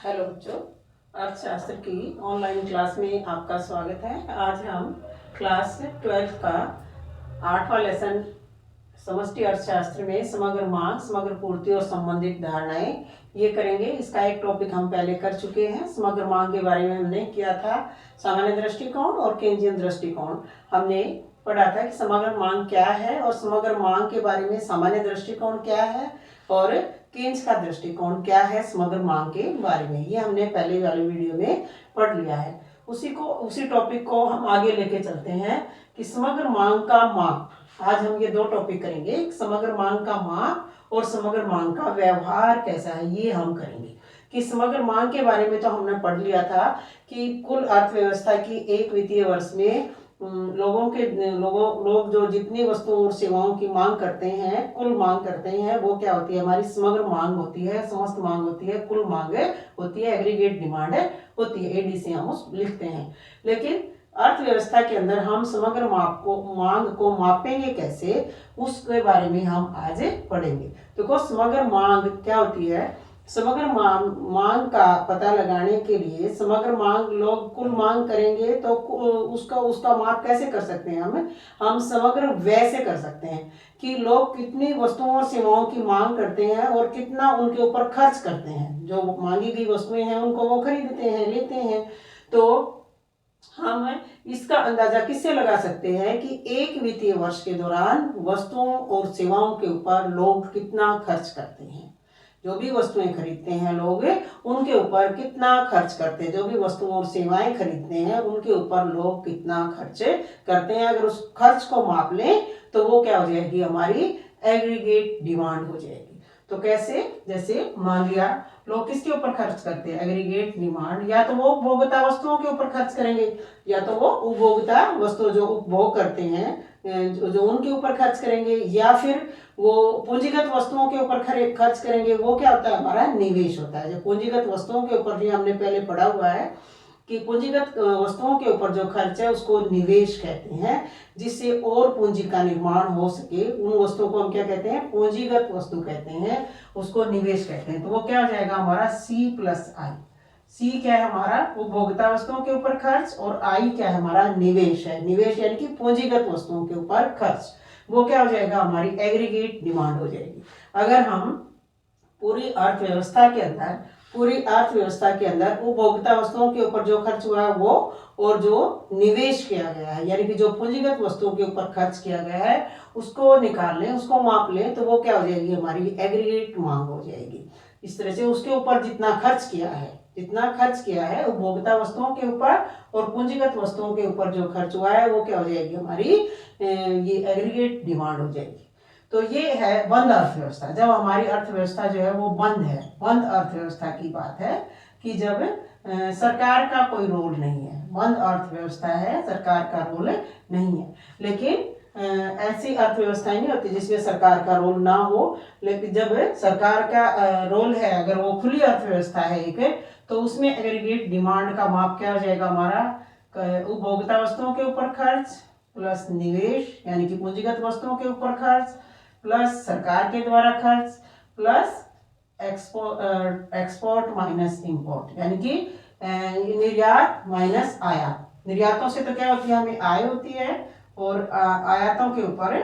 Hello बच्चों, अर्थशास्त्र की ऑनलाइन क्लास में आपका स्वागत है। आज हम क्लास 12 का 8वां लेसन समष्टि अर्थशास्त्र में समग्र मांग, समग्र पूर्ति और संबंधित धारणाएं ये करेंगे। इसका एक टॉपिक हम पहले कर चुके हैं। समग्र मांग के बारे में हमने किया था सामान्य दृष्टिकोण और केंद्रीय दृष्टिकोण। हमने पढ़ा था कि समग्र मांग क्या है और समग्र मांग के बारे में सामान्य दृष्टिकोण क्या है और केंद्र का दृष्टिकोण क्या है समग्र मांग के बारे में। ये हमने पहले वाले वीडियो में पढ़ लिया है। उसी टॉपिक को हम आगे लेके चलते हैं कि समग्र मांग का माप। आज हम ये दो टॉपिक करेंगे, समग्र मांग का माप और समग्र मांग का व्यवहार कैसा है, ये हम करेंगे। कि समग्र मांग के बारे में तो हमने पढ़ लिया था कि कुल अर्थव्यवस्था की एक वित्तीय वर्ष में लोग जो जितनी वस्तुओं और सेवाओं की मांग करते हैं, कुल मांग करते हैं, वो क्या होती है, हमारी समग्र मांग होती है, समस्त मांग होती है, कुल मांग होती है, एग्रीगेट डिमांड होती है, एडीसी हम उस लिखते हैं। लेकिन अर्थव्यवस्था के अंदर हम समग्र मांग को मापेंगे कैसे, उसके बारे में हम आज पढ़ेंगे। देखो, समग्र मांग क्या होती है। समग्र मांग का पता लगाने के लिए समग्र मांग, लोग कुल मांग करेंगे तो उसका माप कैसे कर सकते हैं हम समग्र व्यय से कर सकते हैं कि लोग कितनी वस्तुओं और सेवाओं की मांग करते हैं और कितना उनके ऊपर खर्च करते हैं। जो मांगी गई वस्तुएं हैं उनको वो खरीदते हैं, लेते हैं। तो हम इसका अंदाजा किससे लगा सकते हैं कि एक वित्तीय वर्ष के दौरान वस्तुओं और सेवाओं के ऊपर लोग कितना खर्च करते हैं। जो भी वस्तुएं खरीदते हैं लोग, उनके ऊपर कितना खर्च करते हैं। जो भी वस्तुएं और सेवाएं खरीदते हैं उनके ऊपर लोग कितना खर्च करते हैं। अगर उस खर्च को माप लें तो वो क्या हो जाएगी, हमारी एग्रीगेट डिमांड हो जाएगी। तो कैसे, जैसे मान लिया लोग किसके ऊपर खर्च करते हैं, एग्रीगेट डिमांड। या तो वो उपभोक्ता वस्तुओं के ऊपर खर्च करेंगे, या तो वो उपभोक्ता वस्तु जो उपभोग करते हैं जो उनके ऊपर खर्च करेंगे, या फिर वो पूंजीगत वस्तुओं के ऊपर खर्च करेंगे। वो क्या होता है, हमारा निवेश होता है। जो पूंजीगत वस्तुओं के ऊपर भी हमने पहले पढ़ा हुआ है कि पूंजीगत वस्तुओं के ऊपर जो खर्च है उसको निवेश कहते हैं, जिससे और पूंजी का निर्माण हो सके। उन वस्तुओं को हम क्या कहते हैं, पूंजीगत वस्तु कहते हैं, उसको निवेश कहते हैं। तो वो क्या हो जाएगा हमारा C+I। सी क्या है हमारा, उपभोक्ता वस्तुओं के ऊपर खर्च, और आई क्या है हमारा, निवेश है। निवेश यानी कि पूंजीगत वस्तुओं के ऊपर खर्च। वो क्या हो जाएगा, हमारी एग्रीगेट डिमांड हो जाएगी। अगर हम पूरी अर्थव्यवस्था के अंदर उपभोक्ता वस्तुओं के ऊपर जो खर्च हुआ है वो, और जो निवेश किया गया है यानी कि जो पूंजीगत वस्तुओं के ऊपर खर्च किया गया है, उसको निकाल लें, उसको माप लें, तो वो क्या हो जाएगी, हमारी एग्रीगेट मांग हो जाएगी। इस तरह से उसके ऊपर जितना खर्च किया है उपभोक्ता वस्तुओं के ऊपर और पूंजीगत वस्तुओं के ऊपर जो खर्च हुआ है, वो क्या हो जाएगी, हमारी ये एग्रीगेट डिमांड हो जाएगी। तो ये है बंद अर्थव्यवस्था। जब हमारी अर्थव्यवस्था जो है वो बंद है, बंद अर्थव्यवस्था की बात है कि जब सरकार का कोई रोल नहीं है, बंद अर्थव्यवस्था है, सरकार का रोल नहीं है। लेकिन ऐसी अर्थव्यवस्थाएं नहीं होती जिसमें सरकार का रोल ना हो। लेकिन जब सरकार का रोल है, अगर वो खुली अर्थव्यवस्था है एक, तो उसमें एग्रीगेट डिमांड का माप क्या हो जाएगा हमारा, उपभोक्ता वस्तुओं के ऊपर खर्च प्लस निवेश यानी कि पूंजीगत वस्तुओं के ऊपर खर्च प्लस सरकार के द्वारा खर्च प्लस एक्सपोर्ट माइनस इंपोर्ट यानी कि निर्यात माइनस आयात। निर्यातों से तो क्या होती है, हमें आय होती है, और आयातों के ऊपर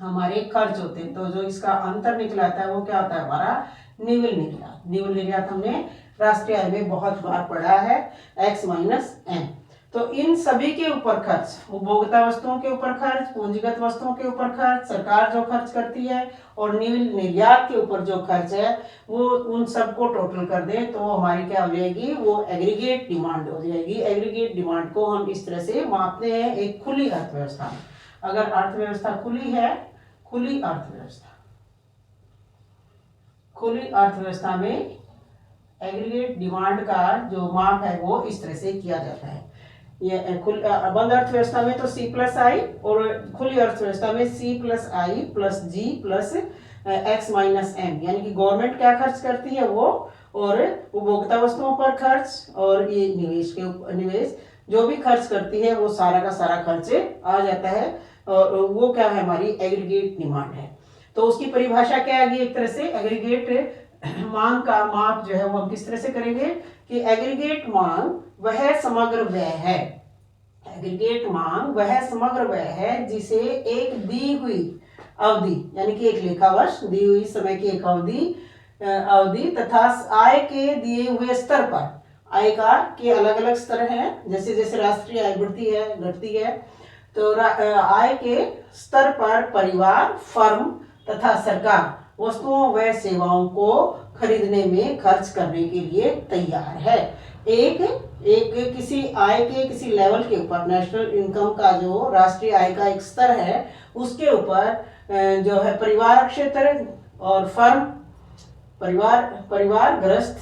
हमारे खर्च होते हैं। तो जो इसका अंतर निकलाता है वो क्या होता है, हमारा निव्वल निर्यात। निव्वल निर्यात हमने राष्ट्रीय आय में बहुत बार पढ़ा है, X-M। तो इन सभी के ऊपर खर्च, उपभोक्ता वस्तुओं के ऊपर खर्च, पूंजीगत वस्तुओं के ऊपर खर्च, सरकार जो खर्च करती है, और निर्यात के ऊपर जो खर्च है, वो उन सबको टोटल कर दें तो हमारी क्या हो जाएगी, वो एग्रीगेट डिमांड हो जाएगी। एग्रीगेट डिमांड को हम इस तरह से मापते हैं एक खुली अर्थव्यवस्था में। अगर अर्थव्यवस्था खुली है, खुली अर्थव्यवस्था में एग्रीगेट डिमांड का जो माप है वो इस तरह से किया जाता है। ये बंद अर्थव्यवस्था में तो C+I, और खुली अर्थव्यवस्था में C+I plus G plus X-M यानी कि गवर्नमेंट क्या खर्च करती है वो, और उपभोक्ता वस्तुओं पर खर्च, और ये निवेश जो भी खर्च करती है वो सारा का सारा खर्च आ जाता है, और वो क्या है, हमारी एग्रीगेट डिमांड है। तो उसकी परिभाषा क्या आएगी, एक तरह से एग्रीगेट मांग का माप जो है वो हम किस तरह से करेंगे कि एग्रीगेट मांग वह समग्र व्यय है। एग्रीगेट मांग वह समग्र व्यय है जिसे एक दी हुई अवधि यानी कि एक लेखा वर्ष दी हुई समय की एक अवधि तथा आय के दिए हुए स्तर पर, आय का के अलग अलग स्तर हैं, जैसे जैसे राष्ट्रीय आय बढ़ती है घटती है, तो आय के स्तर पर परिवार, फर्म तथा सरकार वस्तुओं व सेवाओं को खरीदने में खर्च करने के लिए तैयार है। एक एक किसी आय के किसी लेवल के ऊपर, नेशनल इनकम का जो राष्ट्रीय आय का एक स्तर है उसके ऊपर जो है परिवार क्षेत्र और फर्म, परिवार गृहस्थ,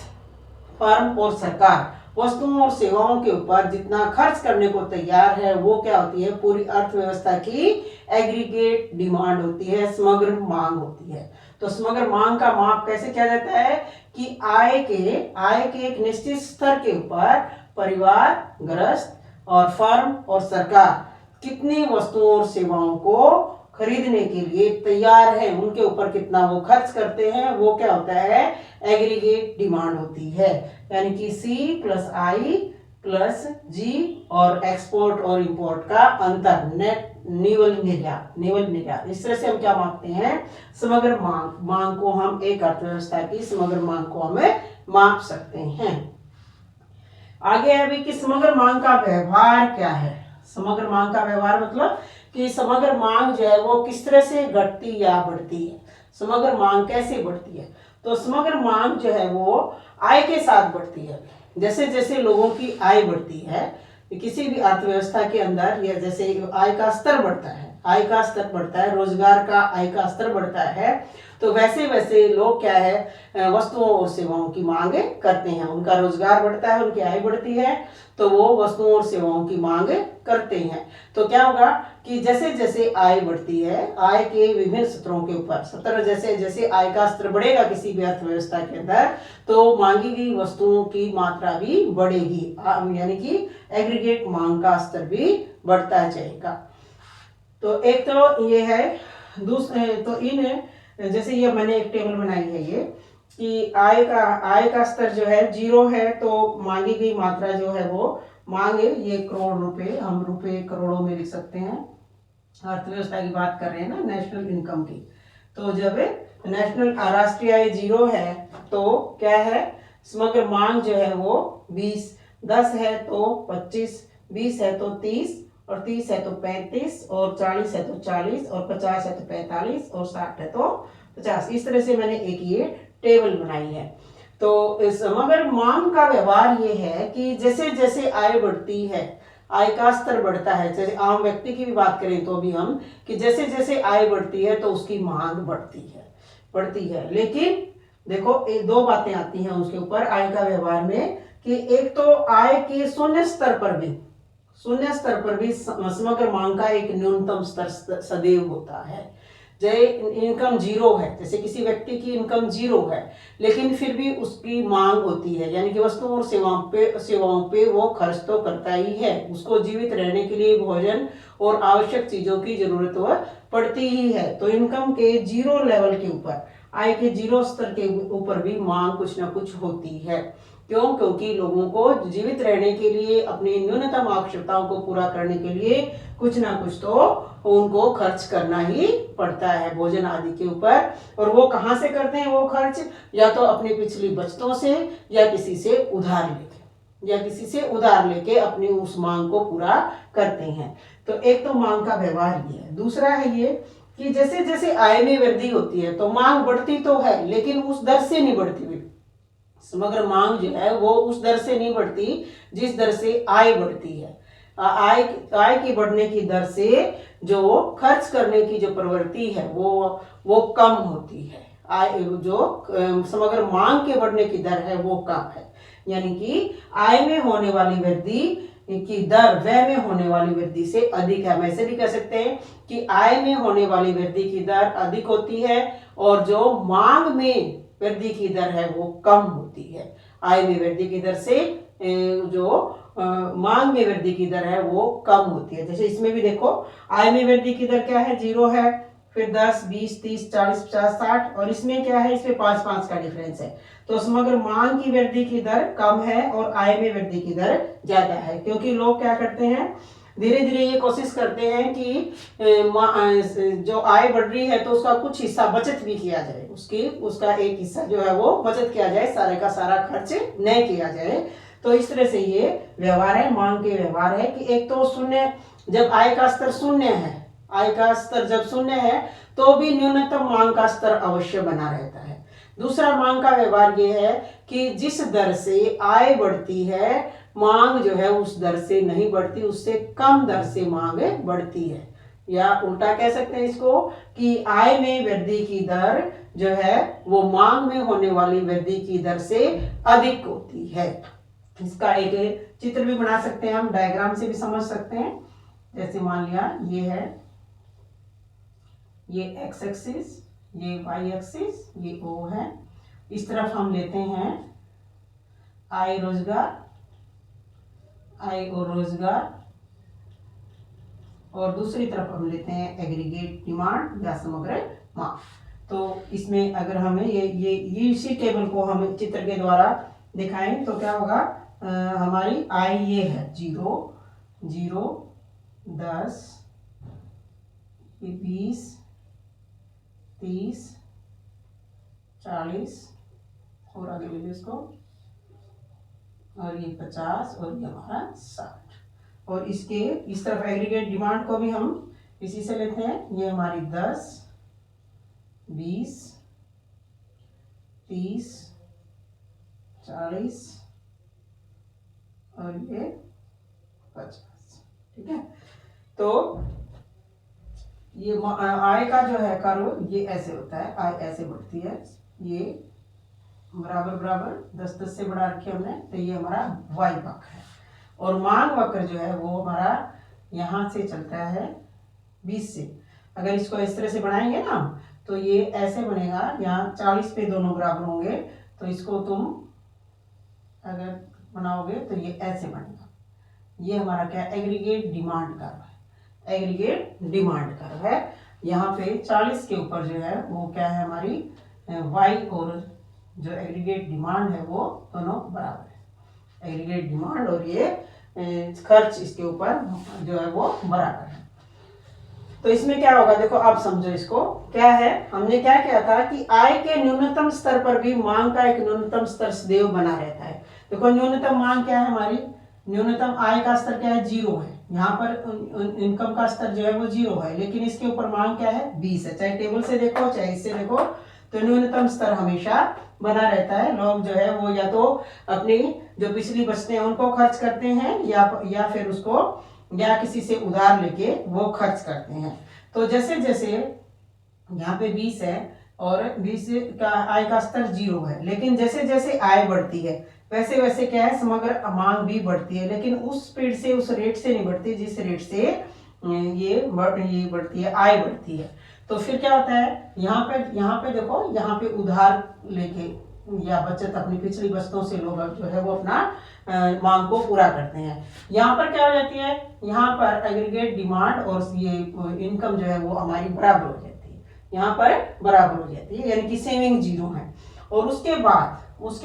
फर्म और सरकार वस्तुओं और सेवाओं के ऊपर जितना खर्च करने को तैयार है वो क्या होती है, पूरी अर्थव्यवस्था की एग्रीगेट डिमांड होती है, समग्र मांग होती है। तो समग्र मांग का माप कैसे किया जाता है कि आय के एक निश्चित स्तर के ऊपर परिवार, गृहस्थ और फर्म और सरकार कितनी वस्तुओं और सेवाओं को खरीदने के लिए तैयार है, उनके ऊपर कितना वो खर्च करते हैं, वो क्या होता है, एग्रीगेट डिमांड होती है। यानी कि C plus I plus G और एक्सपोर्ट और इंपोर्ट का अंतर, नेट निवल निर्यात, इस तरह से हम क्या मापते हैं, समग्र मांग को हम एक अर्थव्यवस्था की समग्र मांग को हमें माप सकते हैं। आगे है अभी कि समग्र मांग का व्यवहार क्या है। समग्र मांग का व्यवहार मतलब कि समग्र मांग जो है वो किस तरह से घटती या बढ़ती है, समग्र मांग कैसे बढ़ती है। तो समग्र मांग जो है वो आय के साथ बढ़ती है। जैसे जैसे लोगों की आय बढ़ती है किसी भी अर्थव्यवस्था के अंदर, या जैसे आय का स्तर बढ़ता है, रोजगार का आय का स्तर बढ़ता है, तो वैसे वैसे लोग क्या है, वस्तुओं और सेवाओं की मांग करते हैं। उनका रोजगार बढ़ता है, उनकी आय बढ़ती है, तो वो वस्तुओं और सेवाओं की मांग करते हैं। तो क्या होगा कि जैसे जैसे आय बढ़ती है, आय के विभिन्न स्तरों के ऊपर जैसे जैसे आय का स्तर बढ़ेगा किसी भी अर्थव्यवस्था के अंदर, तो मांगी गई वस्तुओं की मात्रा भी बढ़ेगी, यानी कि एग्रीगेट मांग का स्तर भी बढ़ता जाएगा। तो एक तो ये है, दूसरे तो इन जैसे ये मैंने एक टेबल बनाई है ये कि आय का स्तर जो है 0 है, तो मांगी गई मात्रा जो है वो मांगे ये करोड़ रुपए, हम रुपए करोड़ों में लिख सकते हैं, अर्थव्यवस्था की बात कर रहे हैं ना, नेशनल इनकम की। तो जब नेशनल राष्ट्रीय आय 0 है तो क्या है, समग्र मांग जो है वो 20, 10 है तो 25, 20 है तो 30 और 30 है तो 35 और 40 है तो 40 और 50 है तो 45 और 60 है तो 50। इस तरह से मैंने एक ये टेबल बनाई है। तो समग्र मांग का व्यवहार ये है कि जैसे जैसे आय बढ़ती है, आय का स्तर बढ़ता है, जैसे आम व्यक्ति की भी बात करें तो भी हम कि जैसे जैसे आय बढ़ती है तो उसकी मांग बढ़ती है। लेकिन देखो दो बातें आती हैं उसके ऊपर आय का व्यवहार में कि एक तो आय के शून्य स्तर पर भी समग्र मांग का एक न्यूनतम स्तर सदैव होता है। इनकम 0 है, जैसे किसी व्यक्ति की इनकम 0 है लेकिन फिर भी उसकी मांग होती है, यानी कि वस्तुओं और सेवाओं पे वो खर्च तो करता ही है, उसको जीवित रहने के लिए भोजन और आवश्यक चीजों की जरूरत वह पड़ती ही है। तो इनकम के 0 लेवल के ऊपर, आय के 0 स्तर के ऊपर भी मांग कुछ ना कुछ होती है। क्यों? क्योंकि लोगों को जीवित रहने के लिए, अपनी न्यूनतम आवश्यकताओं को पूरा करने के लिए कुछ ना कुछ तो उनको खर्च करना ही पड़ता है भोजन आदि के ऊपर। और वो कहाँ से करते हैं वो खर्च, या तो अपनी पिछली बचतों से या किसी से उधार लेके अपनी उस मांग को पूरा करते हैं। तो एक तो मांग का व्यवहार ये है। दूसरा है ये कि जैसे जैसे आय में वृद्धि होती है तो मांग बढ़ती तो है लेकिन उस दर से नहीं बढ़ती हुई। समग्र मांग जो है वो उस दर से नहीं बढ़ती जिस दर से आय बढ़ती है। आय की बढ़ने की दर से जो खर्च करने की जो प्रवृत्ति है वो कम होती है। आय जो समग्र मांग के बढ़ने की दर है वो कम है, यानी कि आय में होने वाली वृद्धि की दर व्यय में होने वाली वृद्धि से अधिक है। हम ऐसे भी कह सकते हैं कि आय में होने वाली वृद्धि की दर अधिक होती है और जो मांग में वृद्धि की दर है वो कम होती है। आय में वृद्धि की दर से जो मांग में वृद्धि की दर है वो कम होती है। जैसे इसमें भी देखो आय में वृद्धि की दर क्या है, 0 है, फिर 10, 20, 30, 40, 50, 60 और इसमें क्या है, इसमें 5-5 का डिफरेंस है। तो समग्र मांग की वृद्धि की दर कम है और आय में वृद्धि की दर ज्यादा है, क्योंकि लोग क्या करते हैं, धीरे धीरे ये कोशिश करते हैं कि जो आय बढ़ रही है तो उसका कुछ हिस्सा बचत भी किया जाए, उसका एक हिस्सा जो है वो बचत किया जाए, सारे का सारा खर्च न किया जाए। तो इस तरह से ये व्यवहार है, मांग के व्यवहार है कि एक तो शून्य, जब आय का स्तर शून्य है, आय का स्तर जब शून्य है तो भी न्यूनतम मांग का स्तर अवश्य बना रहता है। दूसरा मांग का व्यवहार ये है कि जिस दर से आय बढ़ती है, मांग जो है उस दर से नहीं बढ़ती, उससे कम दर से मांग बढ़ती है। या उल्टा कह सकते हैं इसको कि आय में वृद्धि की दर जो है वो मांग में होने वाली वृद्धि की दर से अधिक होती है। इसका एक चित्र भी बना सकते हैं हम, डायग्राम से भी समझ सकते हैं। जैसे मान लिया ये है, ये एक्स एक्सिस, ये वाई एक्सिस, ये ओ है। इस तरफ हम लेते हैं आय रोजगार, आय और रोजगार, और दूसरी तरफ हम लेते हैं एग्रीगेट डिमांड या समग्र मांग। तो इसमें अगर हमें ये इसी टेबल को हम चित्र के द्वारा दिखाएं तो क्या होगा, हमारी आय ये है 0, 0, 10, 20, 30, 40 और आगे ले लो इसको, और ये 50 और ये हमारा 60। और इसके इस तरफ एग्रीगेट डिमांड को भी हम इसी से लेते हैं, ये हमारी 10, 20, 30, 40 और ये 50। ठीक है, तो ये आय का जो है कर्व ये ऐसे होता है, आय ऐसे बढ़ती है, ये बराबर बराबर 10-10 से बढ़ा रखे हमने, तो ये हमारा वाई वक्र है। और मांग वक्र जो है वो हमारा यहाँ से चलता है 20 से। अगर इसको इस तरह से बनाएंगे ना तो ये ऐसे बनेगा, यहाँ 40 पे दोनों बराबर होंगे, तो इसको तुम अगर बनाओगे तो ये ऐसे बनेगा। ये हमारा क्या, एग्रीगेट डिमांड कर्व है, एग्रीगेट डिमांड कर्व है। यहाँ पे 40 के ऊपर जो है वो क्या है, हमारी वाई और जो एग्रीगेट डिमांड है वो दोनों बराबर है। एग्रीगेट डिमांड और ये खर्च इसके ऊपर जो है वो बराबर है। तो इसमें क्या होगा, देखो आप समझो इसको, क्या है, हमने क्या किया था कि आय के न्यूनतम स्तर पर भी मांग का एक न्यूनतम स्तर सदैव बना रहता है। देखो न्यूनतम मांग क्या है हमारी, न्यूनतम आय का स्तर क्या है, 0 है। यहाँ पर इनकम का स्तर जो है वो 0 है, लेकिन इसके ऊपर मांग क्या है, 20 है। चाहे टेबल से देखो चाहे इससे देखो, तो न्यूनतम स्तर हमेशा बना रहता है। लोग जो है वो या तो अपनी जो पिछली बचतें हैं उनको खर्च करते हैं या फिर उसको या किसी से उधार लेके वो खर्च करते हैं। तो जैसे जैसे यहाँ पे 20 है और 20 का आय का स्तर 0 है, लेकिन जैसे जैसे आय बढ़ती है वैसे वैसे क्या है, समग्र मांग भी बढ़ती है, लेकिन उस स्पीड से, उस रेट से नहीं बढ़ती जिस रेट से ये बढ़ती है, आय बढ़ती है। तो फिर क्या होता है, यहाँ पे देखो, यहाँ पे उधार लेके या बचत अपनी पिछली वस्तुओं से लोग जो है वो अपना मांग को पूरा करते हैं। यहाँ पर क्या हो जाती है, यहाँ पर एग्रीगेट डिमांड और ये इनकम जो है वो हमारी बराबर हो जाती है, यहाँ पर बराबर हो जाती है, यानी कि सेविंग 0 है। और उसके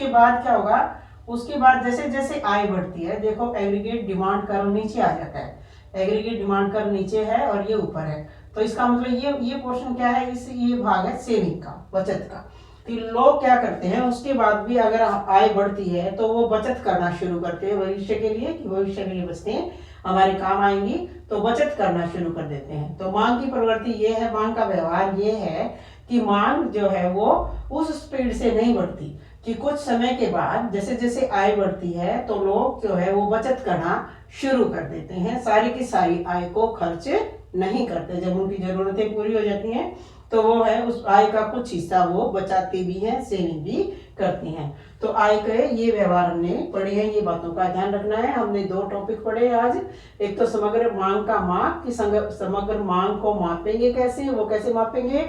बाद क्या होगा, उसके बाद जैसे जैसे आय बढ़ती है, देखो एग्रीगेट डिमांड कर्व नीचे आ जाता है, एग्रीगेट डिमांड कर्व नीचे है और ये ऊपर है। तो इसका मतलब ये पोर्शन क्या है, ये भाग है सेविंग का, बचत का। तो लोग क्या करते हैं, उसके बाद भी अगर आय बढ़ती है तो वो बचत करना शुरू करते हैं भविष्य के लिए, कि भविष्य के लिए बचतें हमारे काम आएंगी, तो बचत करना शुरू कर देते हैं। तो मांग की प्रवृत्ति ये है, मांग का व्यवहार ये है कि मांग जो है वो उस स्पीड से नहीं बढ़ती, कि कुछ समय के बाद जैसे जैसे आय बढ़ती है तो लोग जो है वो बचत करना शुरू कर देते हैं, सारी की सारी आय को खर्च नहीं करते। जब उनकी जरूरतें पूरी हो जाती हैं तो वो है उस आय का कुछ हिस्सा वो बचाते भी हैं, सेविंग भी करती हैं। तो आय के ये व्यवहार हमने पढ़े हैं, ये बातों का ध्यान रखना है। हमने 2 टॉपिक पढ़े हैं आज, एक तो समग्र मांग का माप, कि समग्र मांग को मापेंगे कैसे, वो कैसे मापेंगे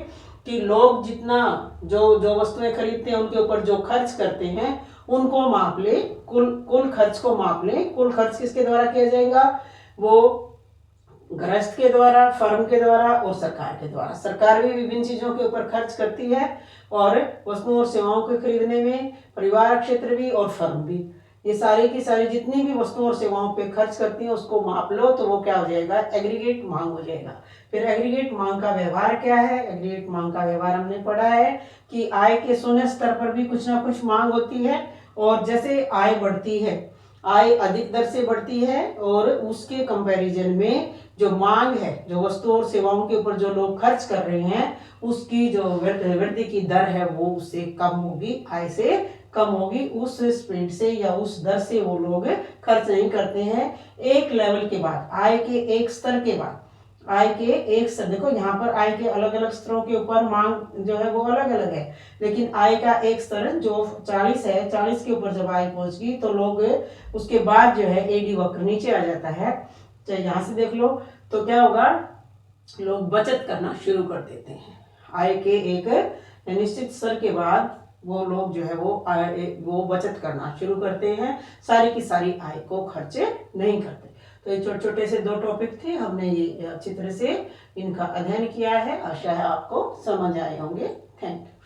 कि लोग जितना जो वस्तुएं खरीदते हैं उनके ऊपर जो खर्च करते हैं उनको माप ले, कुल खर्च को माप ले। कुल खर्च किसके द्वारा किया जाएगा, वो गृहस्थ के द्वारा, फर्म के द्वारा और सरकार के द्वारा। सरकार भी विभिन्न चीजों के ऊपर खर्च करती है और वस्तुओं और सेवाओं को खरीदने में, परिवार क्षेत्र भी और फर्म भी, ये सारी की सारी जितनी भी वस्तुओं और सेवाओं पे खर्च करती है उसको माप लो तो वो क्या हो जाएगा, एग्रीगेट मांग हो जाएगा। फिर एग्रीगेट मांग का व्यवहार क्या है? एग्रीगेट मांग का व्यवहार हमने पढ़ा है कि आय के शून्य स्तर पर भी कुछ ना कुछ मांग होती है, और जैसे आय बढ़ती है, आय अधिक दर से बढ़ती है और उसके कंपैरिजन में जो मांग है, जो वस्तुओं और सेवाओं के ऊपर जो लोग खर्च कर रहे हैं, उसकी जो वृद्धि की दर है वो उससे कम होगी, आय से कम होगी। उस स्पीड से या उस दर से वो लोग खर्च नहीं करते हैं। एक लेवल के बाद, आय के एक स्तर के बाद, आय के एक स्तर, देखो यहाँ पर आय के अलग अलग स्तरों के ऊपर मांग जो है वो अलग अलग है, लेकिन आय का एक स्तर जो 40 है, 40 के ऊपर जब आय पहुंच गई तो लोग उसके बाद जो है एडी वक्र नीचे आ जाता है। चाहे यहाँ से देख लो तो क्या होगा, लोग बचत करना शुरू कर देते हैं। आय के एक निश्चित स्तर के बाद वो लोग जो है वो बचत करना शुरू करते हैं, सारी की सारी आय को खर्च नहीं करते। तो ये छोटे छोटे से 2 टॉपिक थे, हमने ये अच्छी तरह से इनका अध्ययन किया है, आशा है आपको समझ आए होंगे। Thank you.